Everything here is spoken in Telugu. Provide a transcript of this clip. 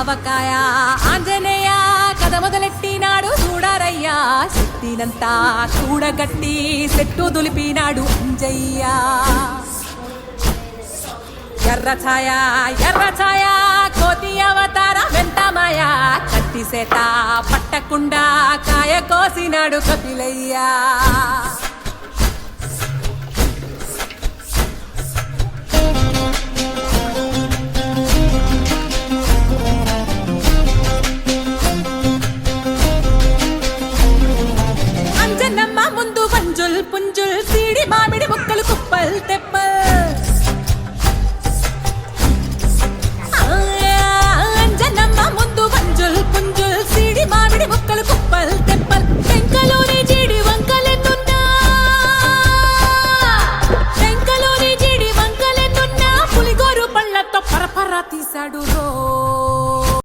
ఆవకాయ ఆంజనేయ కథ మొదలెట్టినాడు చూడారయ్యా శక్తినంతా చూడగట్టి చెట్టు దులిపినాడు అంజయ్య ఎర్ర ఛాయ కోతి అవతార వెంటమాయ కత్తి సేత పట్టకుండా కాయ కోసినాడు కపిలయ్యా